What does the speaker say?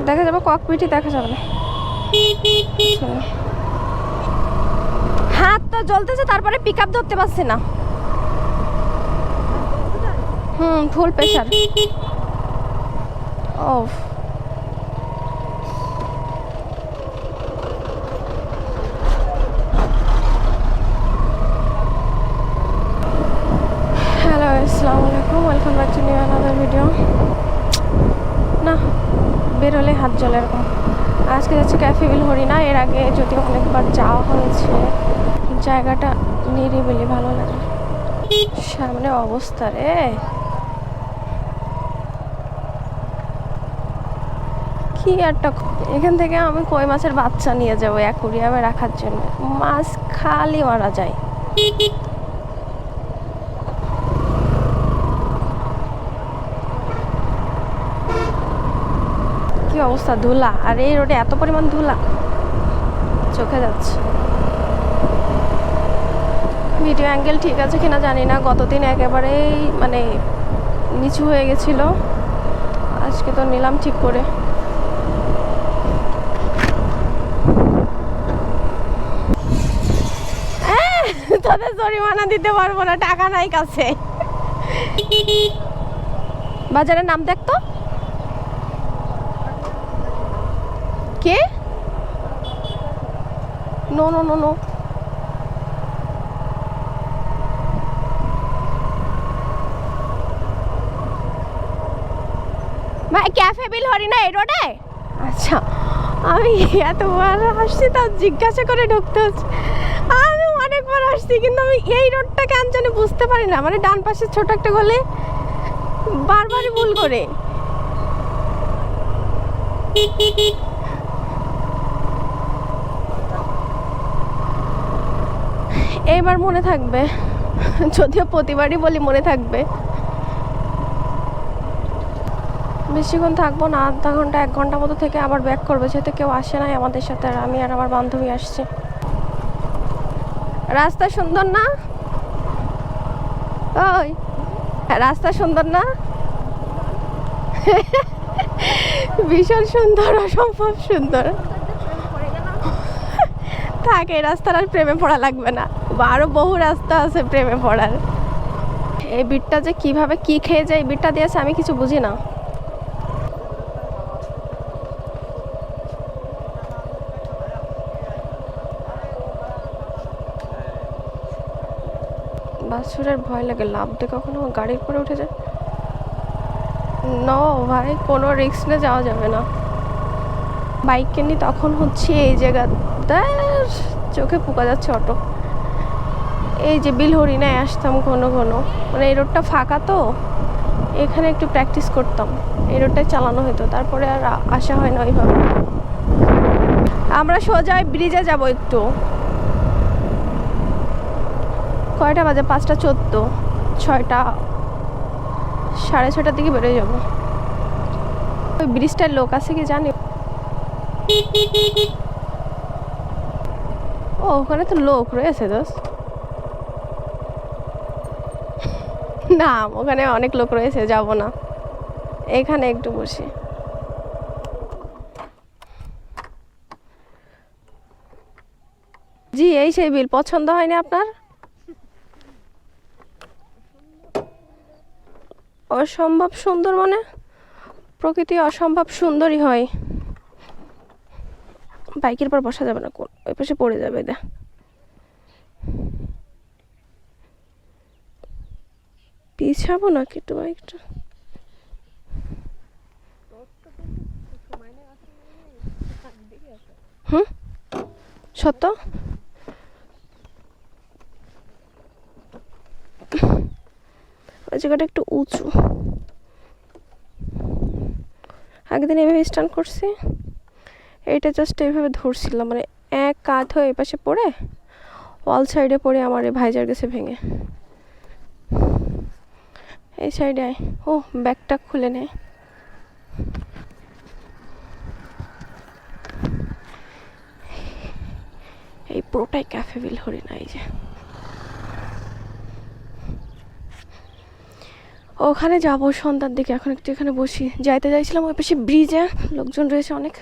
দেখা যাবে, ককপিটই দেখা যাবে না। হাত তো জ্বলতেছে, তারপরে পিক আপ ধরতে পারছি না। ফুল প্রেশার। ও হ্যালো, আসসালামু আলাইকুম, welcome back to new another video. না, বেরোলে হাত জ্বলে এরকম। আজকে যাচ্ছে ক্যাফে বিল হরিণা। এর আগে যদিও অনেকবার যাওয়া হয়েছে, জায়গাটা নিরিবিলি ভালো লাগে। সামনে অবস্থা রে, কি একটা। এখান থেকে আমি কই মাছের বাচ্চা নিয়ে যাবো অ্যাকুরিয়ামে রাখার জন্য। মাছ খালি মারা যায়। কি অবস্থা, ধুলা। আর এই রোডে এত পরিমাণ ধুলা, চোখে যাচ্ছে। ভিডিও অ্যাঙ্গেল ঠিক আছে কিনা জানি না। গতদিন একেবারেই মানে নিচু হয়ে গেছিল, আজকে তো নিলাম ঠিক করে। তাদের জরিমানা দিতে পারবো না, টাকা নাই কাছে। বাজারের নাম দেখতো কে? নো নো নো নো, ভাই ক্যাফে বিল হরিণা এই রোডে। আচ্ছা, আমি এতবার আসছি তাও জিজ্ঞাসা করে ঢুকতে হচ্ছে। আমি অনেকবার আসছি, কিন্তু আমি এই রোডটা কেন জানি বুঝতে পারি না। মানে ডান পাশে ছোট একটা গলি, বারবারই ভুল করে। এইবার মনে থাকবে, যদিও প্রতিবারই বলি মনে থাকবে। বেশিক্ষণ থাকবো না, আধা ঘন্টা 1 ঘন্টা মতো থেকে আবার ব্যাক করবো, যেহেতু কেউ আসে নাই আমাদের সাথে। আর আমি আর আমার বান্ধবী আসছি। রাস্তা সুন্দর না? ওই রাস্তা সুন্দর না? ভীষণ সুন্দর, অসম্ভব সুন্দর। থাক, এই রাস্তার আর প্রেমে পড়া লাগবে না, আরো বহু রাস্তা আছে প্রেমে পড়ার। এই বিটটা যে কিভাবে কি খেয়ে যায়, এই বিটটা দিয়েছে আমি কিছু বুঝি না। বাছুরের ভয় লাগে, লাভ দিয়ে কখনো গাড়ির পরে উঠে যায়। নো ভাই, কোনো রিস্ক নিয়ে যাওয়া যাবে না। বাইক কিনি তখন হচ্ছে এই জায়গাটা চোখে পোকা যাচ্ছে অটো। এই যে বিল হরিণায় আসতাম ঘন ঘন, মানে এই রোডটা ফাঁকা তো, এখানে একটু প্র্যাকটিস করতাম। এই রোডটাই চালানো হতো, তারপরে আর আসা হয় না ওইভাবে। আমরা সোজা ব্রিজে যাব একটু। কয়টা বাজে? 5:14। 6টা, 6:30টার দিকে বেরোয় যাবো। ওই ব্রিজটার লোক আছে কি জানি? ও, ওখানে তো লোক রয়েছে দোস্ত। না, ওখানে অনেক লোক রয়েছে, যাব না। এখানে একটু বসি। জি, এই সেই বিল। পছন্দ হয়নি আপনার? অসম্ভব সুন্দর মানে? প্রকৃতি অসম্ভব সুন্দরই হয়। বাইকের পর বসা যাবে না, কোন ওই পাশে পড়ে যাবে। দে পিছাবো নাকি একটু বাইকটা? হুম, সত্য। ওই জায়গাটা একটু উঁচু। আগের দিন এভাবে স্ট্যান্ড করছি, এইটা জাস্ট এইভাবে ধরছিলাম, মানে এক কাঁধ হয়ে এই পাশে পড়ে ওয়াল সাইডে পড়ে আমার এই ভাইজার গেছে ভেঙে। এই সাইডে আয়। ও, ব্যাগটা খুলে নেয়। এই পুরোটাই ক্যাফে বিল হরিণা। এই যে ওখানে যাবো সন্ধ্যার দিকে। এখন একটু এখানে বসি, যাইতে চাইছিলাম ওই পাশে ব্রিজে, লোকজন রয়েছে অনেক।